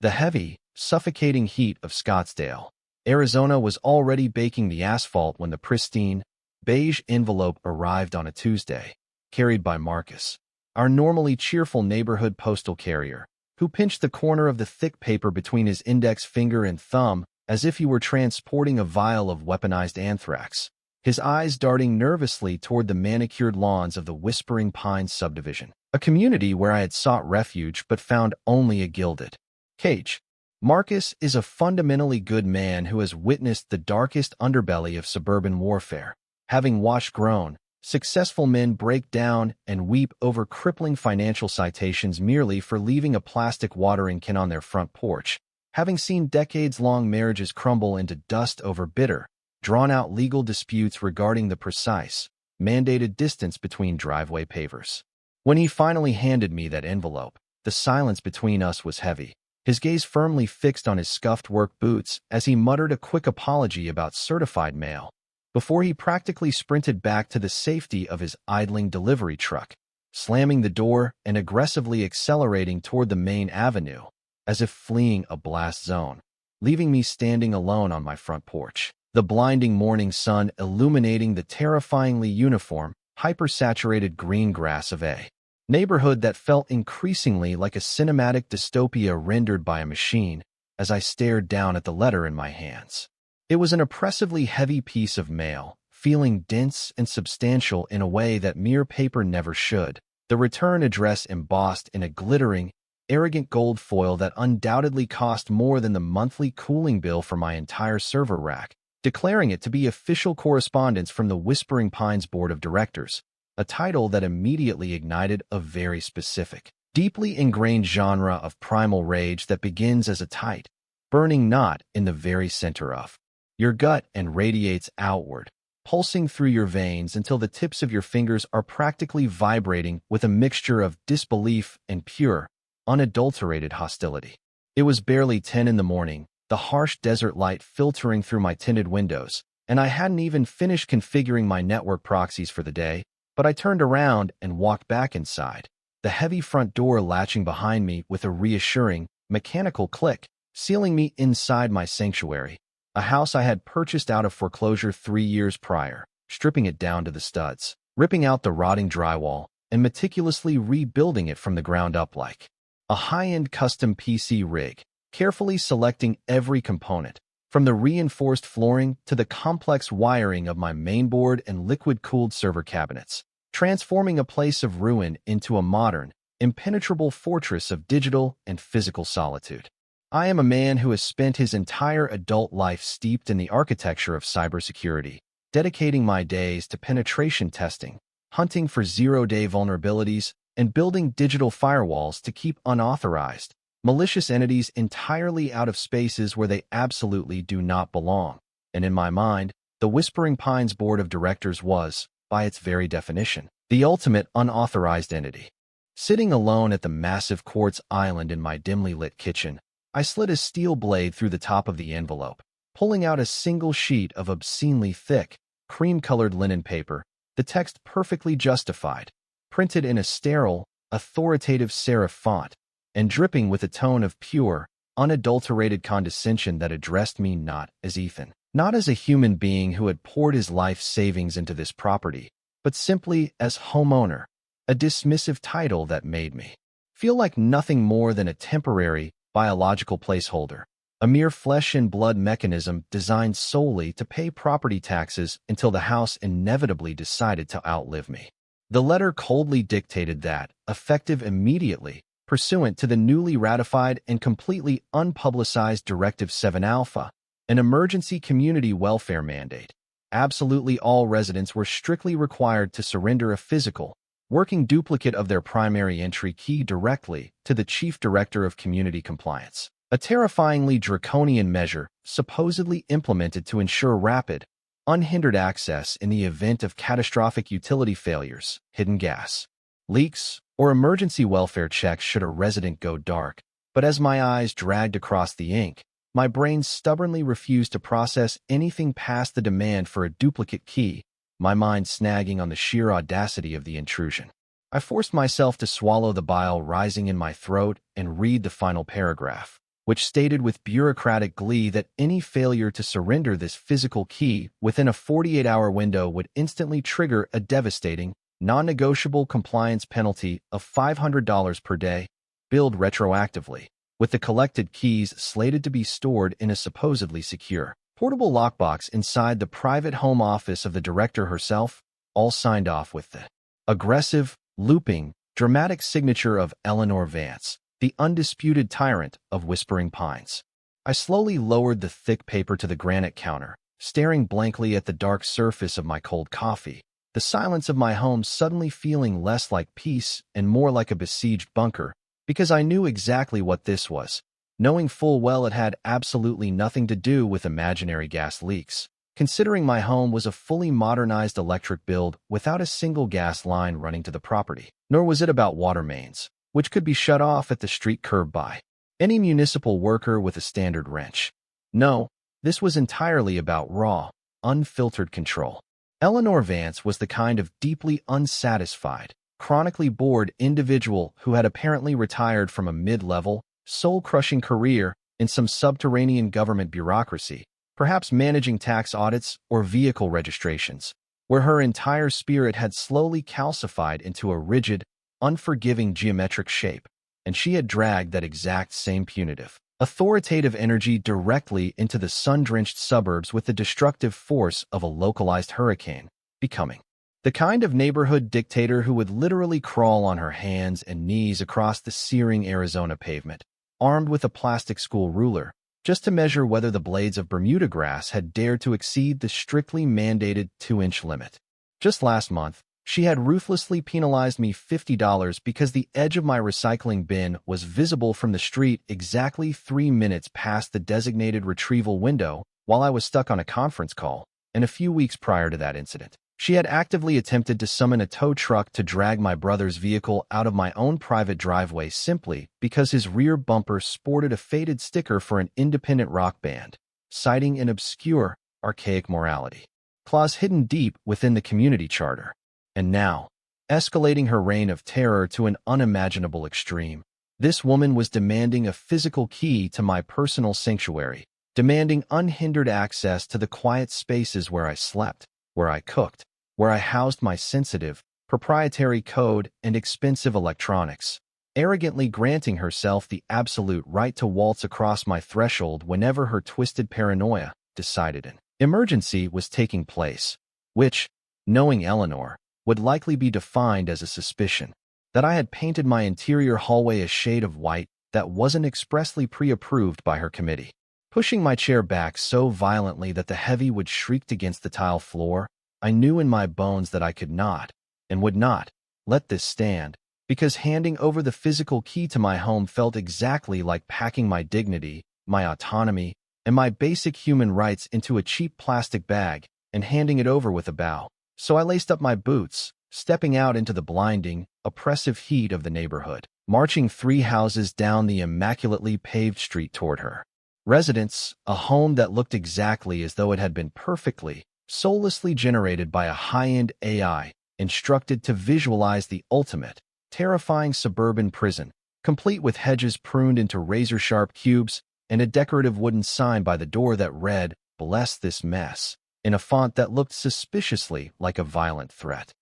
The heavy, suffocating heat of Scottsdale, Arizona was already baking the asphalt when the pristine, beige envelope arrived on a Tuesday, carried by Marcus, our normally cheerful neighborhood postal carrier, who pinched the corner of the thick paper between his index finger and thumb as if he were transporting a vial of weaponized anthrax, his eyes darting nervously toward the manicured lawns of the Whispering Pines subdivision, a community where I had sought refuge but found only a gilded cage. Marcus is a fundamentally good man who has witnessed the darkest underbelly of suburban warfare, having watched grown, successful men break down and weep over crippling financial citations merely for leaving a plastic watering can on their front porch, having seen decades-long marriages crumble into dust over bitter, drawn-out legal disputes regarding the precise, mandated distance between driveway pavers. When he finally handed me that envelope, the silence between us was heavy, his gaze firmly fixed on his scuffed work boots as he muttered a quick apology about certified mail, before he practically sprinted back to the safety of his idling delivery truck, slamming the door and aggressively accelerating toward the main avenue, as if fleeing a blast zone, leaving me standing alone on my front porch, the blinding morning sun illuminating the terrifyingly uniform, hyper-saturated green grass of a neighborhood that felt increasingly like a cinematic dystopia rendered by a machine as I stared down at the letter in my hands. It was an oppressively heavy piece of mail, feeling dense and substantial in a way that mere paper never should, the return address embossed in a glittering, arrogant gold foil that undoubtedly cost more than the monthly cooling bill for my entire server rack, declaring it to be official correspondence from the Whispering Pines Board of Directors, a title that immediately ignited a very specific, deeply ingrained genre of primal rage that begins as a tight, burning knot in the very center of your gut and radiates outward, pulsing through your veins until the tips of your fingers are practically vibrating with a mixture of disbelief and pure, unadulterated hostility. It was barely 10 in the morning, the harsh desert light filtering through my tinted windows, and I hadn't even finished configuring my network proxies for the day, but I turned around and walked back inside, the heavy front door latching behind me with a reassuring, mechanical click, sealing me inside my sanctuary, a house I had purchased out of foreclosure 3 years prior, stripping it down to the studs, ripping out the rotting drywall, and meticulously rebuilding it from the ground up like a high-end custom PC rig, carefully selecting every component, from the reinforced flooring to the complex wiring of my mainboard and liquid-cooled server cabinets, transforming a place of ruin into a modern, impenetrable fortress of digital and physical solitude. I am a man who has spent his entire adult life steeped in the architecture of cybersecurity, dedicating my days to penetration testing, hunting for zero-day vulnerabilities, and building digital firewalls to keep unauthorized, malicious entities entirely out of spaces where they absolutely do not belong. And in my mind, the Whispering Pines Board of Directors was, by its very definition, the ultimate unauthorized entity. Sitting alone at the massive quartz island in my dimly lit kitchen, I slid a steel blade through the top of the envelope, pulling out a single sheet of obscenely thick, cream-colored linen paper, the text perfectly justified, printed in a sterile, authoritative serif font, and dripping with a tone of pure, unadulterated condescension that addressed me not as Ethan, not as a human being who had poured his life savings into this property, but simply as homeowner, a dismissive title that made me feel like nothing more than a temporary, biological placeholder, a mere flesh and blood mechanism designed solely to pay property taxes until the house inevitably decided to outlive me. The letter coldly dictated that, effective immediately, pursuant to the newly ratified and completely unpublicized Directive 7 Alpha, an emergency community welfare mandate, absolutely all residents were strictly required to surrender a physical, working duplicate of their primary entry key directly to the Chief Director of Community Compliance, a terrifyingly draconian measure supposedly implemented to ensure rapid, unhindered access in the event of catastrophic utility failures, hidden gas leaks, or emergency welfare checks should a resident go dark. But as my eyes dragged across the ink, my brain stubbornly refused to process anything past the demand for a duplicate key, my mind snagging on the sheer audacity of the intrusion. I forced myself to swallow the bile rising in my throat and read the final paragraph, which stated with bureaucratic glee that any failure to surrender this physical key within a 48-hour window would instantly trigger a devastating, non-negotiable compliance penalty of $500 per day, billed retroactively, with the collected keys slated to be stored in a supposedly secure, portable lockbox inside the private home office of the director herself, all signed off with the aggressive, looping, dramatic signature of Eleanor Vance, the undisputed tyrant of Whispering Pines. I slowly lowered the thick paper to the granite counter, staring blankly at the dark surface of my cold coffee, the silence of my home suddenly feeling less like peace and more like a besieged bunker, because I knew exactly what this was, knowing full well it had absolutely nothing to do with imaginary gas leaks, considering my home was a fully modernized electric build without a single gas line running to the property. Nor was it about water mains, which could be shut off at the street curb by any municipal worker with a standard wrench. No, this was entirely about raw, unfiltered control. Eleanor Vance was the kind of deeply unsatisfied, chronically bored individual who had apparently retired from a mid-level, soul-crushing career in some subterranean government bureaucracy, perhaps managing tax audits or vehicle registrations, where her entire spirit had slowly calcified into a rigid, unforgiving geometric shape, and she had dragged that exact same punitive, authoritative energy directly into the sun-drenched suburbs with the destructive force of a localized hurricane, becoming the kind of neighborhood dictator who would literally crawl on her hands and knees across the searing Arizona pavement, armed with a plastic school ruler, just to measure whether the blades of Bermuda grass had dared to exceed the strictly mandated 2-inch limit. Just last month, she had ruthlessly penalized me $50 because the edge of my recycling bin was visible from the street exactly 3 minutes past the designated retrieval window while I was stuck on a conference call, and a few weeks prior to that incident, she had actively attempted to summon a tow truck to drag my brother's vehicle out of my own private driveway simply because his rear bumper sported a faded sticker for an independent rock band, citing an obscure, archaic morality clause hidden deep within the community charter. And now, escalating her reign of terror to an unimaginable extreme, this woman was demanding a physical key to my personal sanctuary, demanding unhindered access to the quiet spaces where I slept, where I cooked, where I housed my sensitive, proprietary code and expensive electronics, arrogantly granting herself the absolute right to waltz across my threshold whenever her twisted paranoia decided an emergency was taking place, which, knowing Eleanor, would likely be defined as a suspicion that I had painted my interior hallway a shade of white that wasn't expressly pre-approved by her committee. Pushing my chair back so violently that the heavy would shrieked against the tile floor, I knew in my bones that I could not, and would not, let this stand, because handing over the physical key to my home felt exactly like packing my dignity, my autonomy, and my basic human rights into a cheap plastic bag and handing it over with a bow. So I laced up my boots, stepping out into the blinding, oppressive heat of the neighborhood, marching 3 houses down the immaculately paved street toward her residence, a home that looked exactly as though it had been perfectly, soullessly generated by a high-end AI, instructed to visualize the ultimate, terrifying suburban prison, complete with hedges pruned into razor-sharp cubes and a decorative wooden sign by the door that read, "Bless this mess," in a font that looked suspiciously like a violent threat.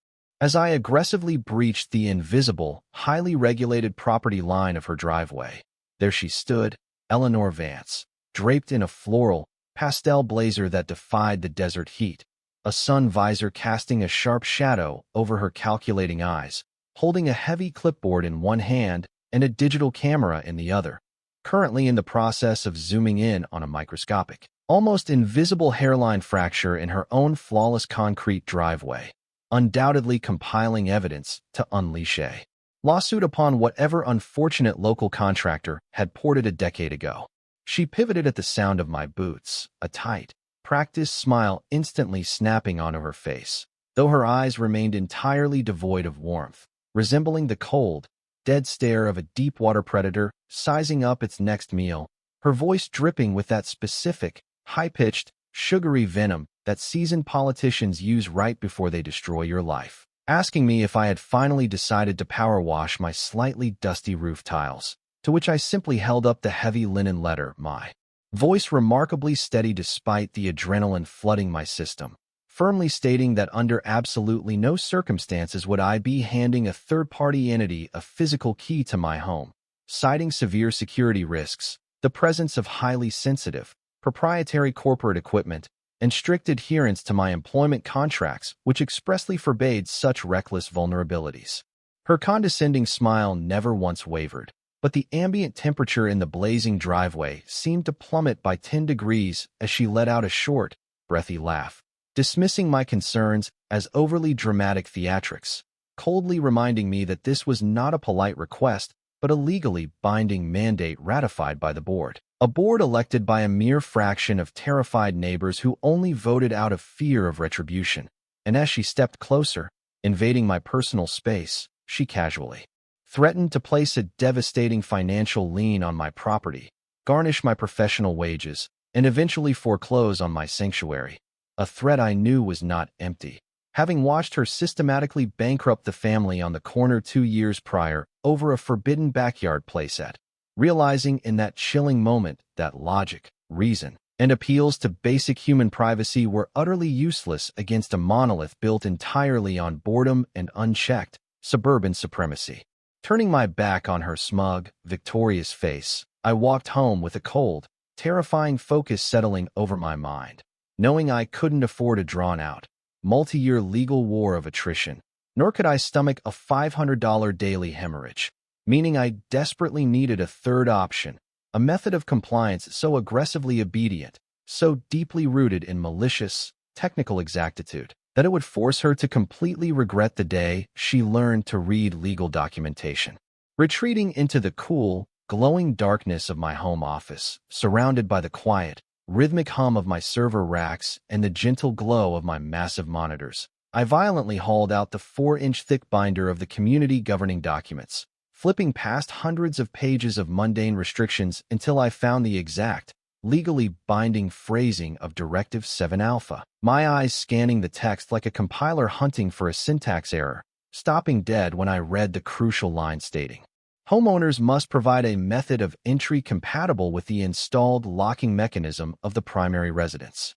As I aggressively breached the invisible, highly regulated property line of her driveway, there she stood, Eleanor Vance, draped in a floral, pastel blazer that defied the desert heat, a sun visor casting a sharp shadow over her calculating eyes, holding a heavy clipboard in one hand and a digital camera in the other, currently in the process of zooming in on a microscopic, almost invisible hairline fracture in her own flawless concrete driveway, undoubtedly compiling evidence to unleash a lawsuit upon whatever unfortunate local contractor had ported a decade ago. She pivoted at the sound of my boots, a tight, practiced smile instantly snapping onto her face, though her eyes remained entirely devoid of warmth, resembling the cold, dead stare of a deep-water predator sizing up its next meal, her voice dripping with that specific, high-pitched, sugary venom that seasoned politicians use right before they destroy your life, asking me if I had finally decided to power wash my slightly dusty roof tiles. to which I simply held up the heavy linen letter, my voice remarkably steady despite the adrenaline flooding my system, firmly stating that under absolutely no circumstances would I be handing a third-party entity a physical key to my home, citing severe security risks, the presence of highly sensitive, proprietary corporate equipment, and strict adherence to my employment contracts, which expressly forbade such reckless vulnerabilities. Her condescending smile never once wavered, but the ambient temperature in the blazing driveway seemed to plummet by 10 degrees as she let out a short, breathy laugh, dismissing my concerns as overly dramatic theatrics, coldly reminding me that this was not a polite request, but a legally binding mandate ratified by the board. A board elected by a mere fraction of terrified neighbors who only voted out of fear of retribution. And as she stepped closer, invading my personal space, she casually threatened to place a devastating financial lien on my property, garnish my professional wages, and eventually foreclose on my sanctuary. A threat I knew was not empty, having watched her systematically bankrupt the family on the corner 2 years prior over a forbidden backyard playset. Realizing in that chilling moment that logic, reason, and appeals to basic human privacy were utterly useless against a monolith built entirely on boredom and unchecked suburban supremacy. Turning my back on her smug, victorious face, I walked home with a cold, terrifying focus settling over my mind, knowing I couldn't afford a drawn-out, multi-year legal war of attrition, nor could I stomach a $500 daily hemorrhage, meaning I desperately needed a third option, a method of compliance so aggressively obedient, so deeply rooted in malicious, technical exactitude, that it would force her to completely regret the day she learned to read legal documentation. Retreating into the cool, glowing darkness of my home office, surrounded by the quiet, rhythmic hum of my server racks and the gentle glow of my massive monitors, I violently hauled out the 4-inch thick binder of the community governing documents, flipping past hundreds of pages of mundane restrictions until I found the exact, legally binding phrasing of Directive 7 Alpha, my eyes scanning the text like a compiler hunting for a syntax error, stopping dead when I read the crucial line stating, homeowners must provide a method of entry compatible with the installed locking mechanism of the primary residence.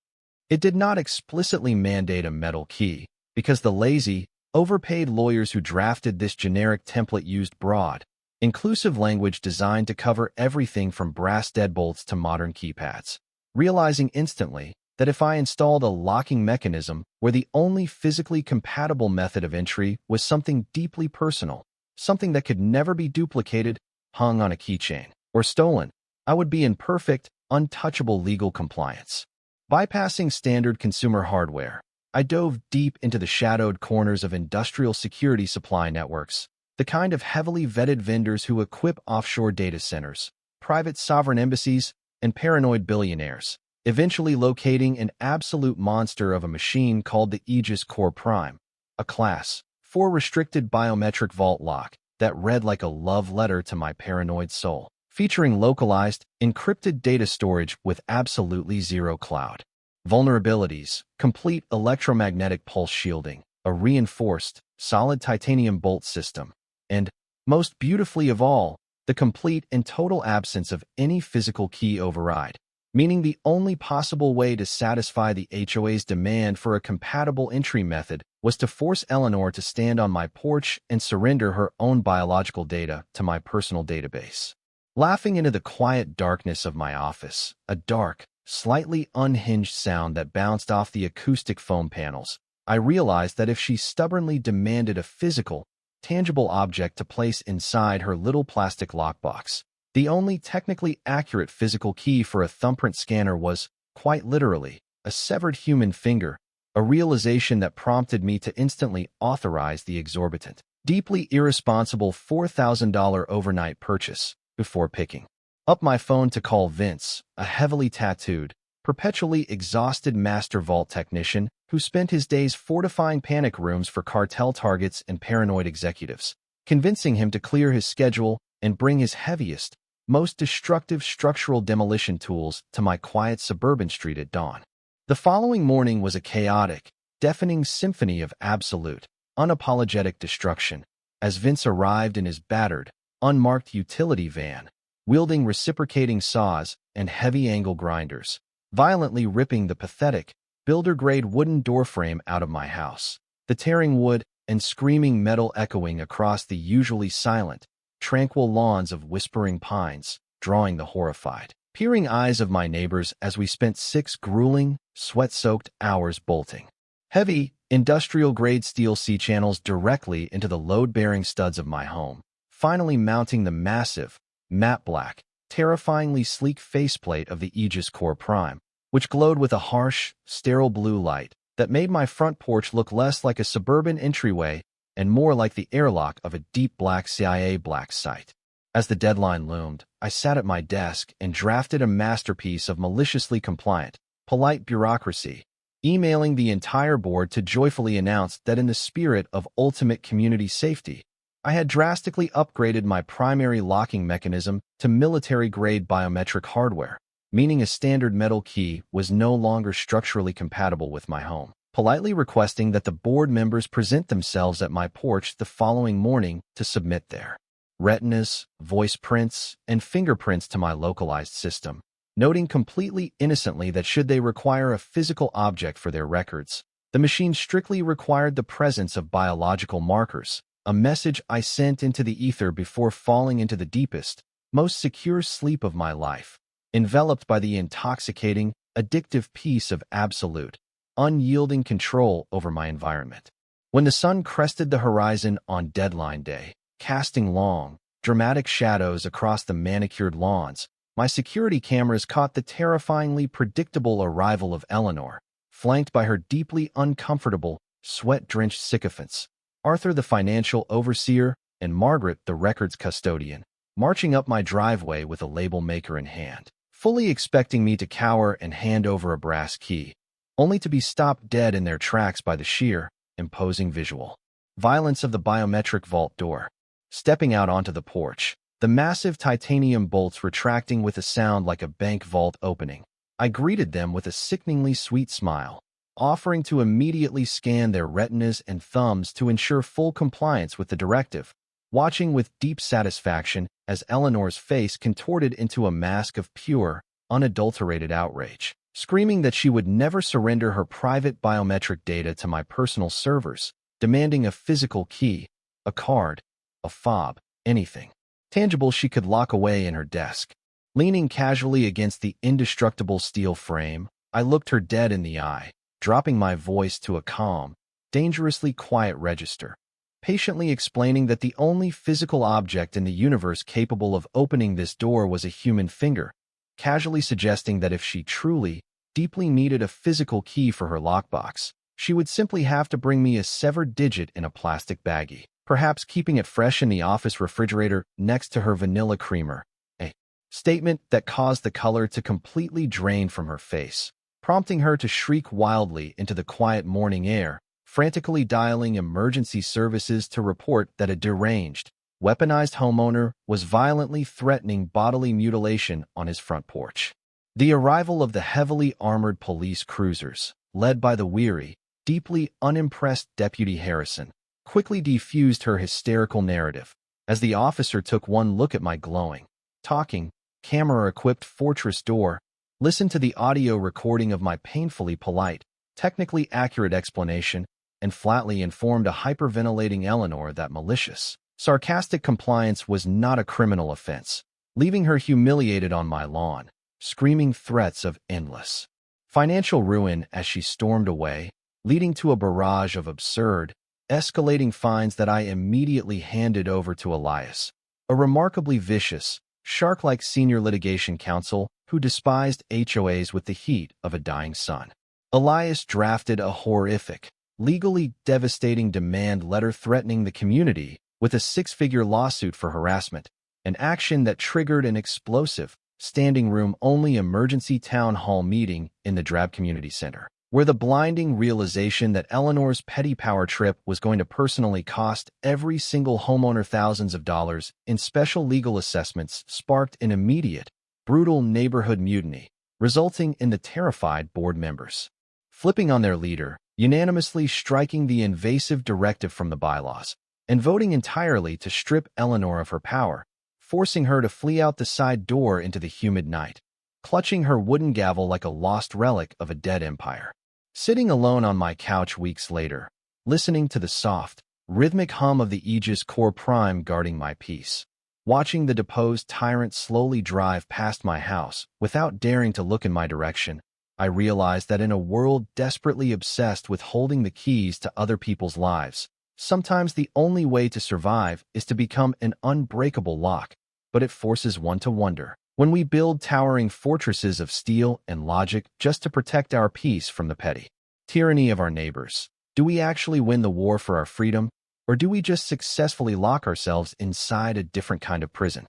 It did not explicitly mandate a metal key, because the lazy, overpaid lawyers who drafted this generic template used broad, inclusive language designed to cover everything from brass deadbolts to modern keypads, realizing instantly that if I installed a locking mechanism where the only physically compatible method of entry was something deeply personal, something that could never be duplicated, hung on a keychain, or stolen, I would be in perfect, untouchable legal compliance. Bypassing standard consumer hardware, I dove deep into the shadowed corners of industrial security supply networks, the kind of heavily vetted vendors who equip offshore data centers, private sovereign embassies, and paranoid billionaires, eventually locating an absolute monster of a machine called the Aegis Core Prime, a Class 4 restricted biometric vault lock that read like a love letter to my paranoid soul, featuring localized, encrypted data storage with absolutely zero cloud vulnerabilities, complete electromagnetic pulse shielding, a reinforced, solid titanium bolt system, and, most beautifully of all, the complete and total absence of any physical key override, meaning the only possible way to satisfy the HOA's demand for a compatible entry method was to force Eleanor to stand on my porch and surrender her own biological data to my personal database. Laughing into the quiet darkness of my office, a dark, slightly unhinged sound that bounced off the acoustic foam panels, I realized that if she stubbornly demanded a physical, tangible object to place inside her little plastic lockbox, the only technically accurate physical key for a thumbprint scanner was, quite literally, a severed human finger, a realization that prompted me to instantly authorize the exorbitant, deeply irresponsible $4,000 overnight purchase before picking up my phone to call Vince, a heavily tattooed, perpetually exhausted master vault technician who spent his days fortifying panic rooms for cartel targets and paranoid executives, convincing him to clear his schedule and bring his heaviest, most destructive structural demolition tools to my quiet suburban street at dawn. The following morning was a chaotic, deafening symphony of absolute, unapologetic destruction, as Vince arrived in his battered, unmarked utility van, wielding reciprocating saws and heavy angle grinders, violently ripping the pathetic, builder-grade wooden doorframe out of my house. The tearing wood and screaming metal echoing across the usually silent, tranquil lawns of whispering pines, drawing the horrified, peering eyes of my neighbors as we spent 6 grueling, sweat-soaked hours bolting heavy, industrial-grade steel C-channels directly into the load-bearing studs of my home, finally mounting the massive, matte black, terrifyingly sleek faceplate of the Aegis Core Prime, which glowed with a harsh, sterile blue light that made my front porch look less like a suburban entryway and more like the airlock of a deep black CIA black site. As the deadline loomed, I sat at my desk and drafted a masterpiece of maliciously compliant, polite bureaucracy, emailing the entire board to joyfully announce that in the spirit of ultimate community safety, I had drastically upgraded my primary locking mechanism to military-grade biometric hardware, meaning a standard metal key was no longer structurally compatible with my home, politely requesting that the board members present themselves at my porch the following morning to submit their retinas, voice prints, and fingerprints to my localized system, noting completely innocently that should they require a physical object for their records, the machine strictly required the presence of biological markers, a message I sent into the ether before falling into the deepest, most secure sleep of my life, enveloped by the intoxicating, addictive peace of absolute, unyielding control over my environment. When the sun crested the horizon on deadline day, casting long, dramatic shadows across the manicured lawns, my security cameras caught the terrifyingly predictable arrival of Eleanor, flanked by her deeply uncomfortable, sweat-drenched sycophants, Arthur the financial overseer and Margaret the records custodian, marching up my driveway with a label maker in hand, fully expecting me to cower and hand over a brass key, only to be stopped dead in their tracks by the sheer, imposing visual violence of the biometric vault door. Stepping out onto the porch, the massive titanium bolts retracting with a sound like a bank vault opening, I greeted them with a sickeningly sweet smile, offering to immediately scan their retinas and thumbs to ensure full compliance with the directive, watching with deep satisfaction as Eleanor's face contorted into a mask of pure, unadulterated outrage, screaming that she would never surrender her private biometric data to my personal servers, demanding a physical key, a card, a fob, anything tangible she could lock away in her desk. Leaning casually against the indestructible steel frame, I looked her dead in the eye, dropping my voice to a calm, dangerously quiet register, patiently explaining that the only physical object in the universe capable of opening this door was a human finger, casually suggesting that if she truly, deeply needed a physical key for her lockbox, she would simply have to bring me a severed digit in a plastic baggie, perhaps keeping it fresh in the office refrigerator next to her vanilla creamer, a statement that caused the color to completely drain from her face, prompting her to shriek wildly into the quiet morning air, frantically dialing emergency services to report that a deranged, weaponized homeowner was violently threatening bodily mutilation on his front porch. The arrival of the heavily armored police cruisers, led by the weary, deeply unimpressed Deputy Harrison, quickly defused her hysterical narrative, as the officer took one look at my glowing, talking, camera-equipped fortress door, listened to the audio recording of my painfully polite, technically accurate explanation, and flatly informed a hyperventilating Eleanor that malicious, sarcastic compliance was not a criminal offense, leaving her humiliated on my lawn, screaming threats of endless financial ruin as she stormed away, leading to a barrage of absurd, escalating fines that I immediately handed over to Elias, a remarkably vicious, shark-like senior litigation counsel who despised HOAs with the heat of a dying sun. Elias drafted a horrific, legally devastating demand letter threatening the community with a 6-figure lawsuit for harassment, an action that triggered an explosive, standing-room-only emergency town hall meeting in the Drab Community Center, where the blinding realization that Eleanor's petty power trip was going to personally cost every single homeowner thousands of dollars in special legal assessments sparked an immediate, brutal neighborhood mutiny, resulting in the terrified board members flipping on their leader, unanimously striking the invasive directive from the bylaws, and voting entirely to strip Eleanor of her power, forcing her to flee out the side door into the humid night, clutching her wooden gavel like a lost relic of a dead empire. Sitting alone on my couch weeks later, listening to the soft, rhythmic hum of the Aegis Core Prime guarding my peace, watching the deposed tyrant slowly drive past my house without daring to look in my direction, I realized that in a world desperately obsessed with holding the keys to other people's lives, sometimes the only way to survive is to become an unbreakable lock, but it forces one to wonder. When we build towering fortresses of steel and logic just to protect our peace from the petty tyranny of our neighbors, do we actually win the war for our freedom, or do we just successfully lock ourselves inside a different kind of prison?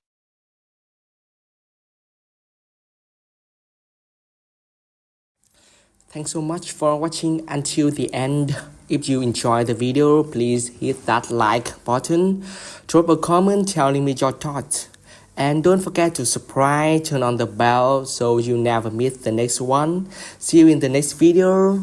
Thanks so much for watching until the end. If you enjoyed the video, please hit that like button, drop a comment telling me your thoughts. And don't forget to subscribe, turn on the bell so you never miss the next one. See you in the next video.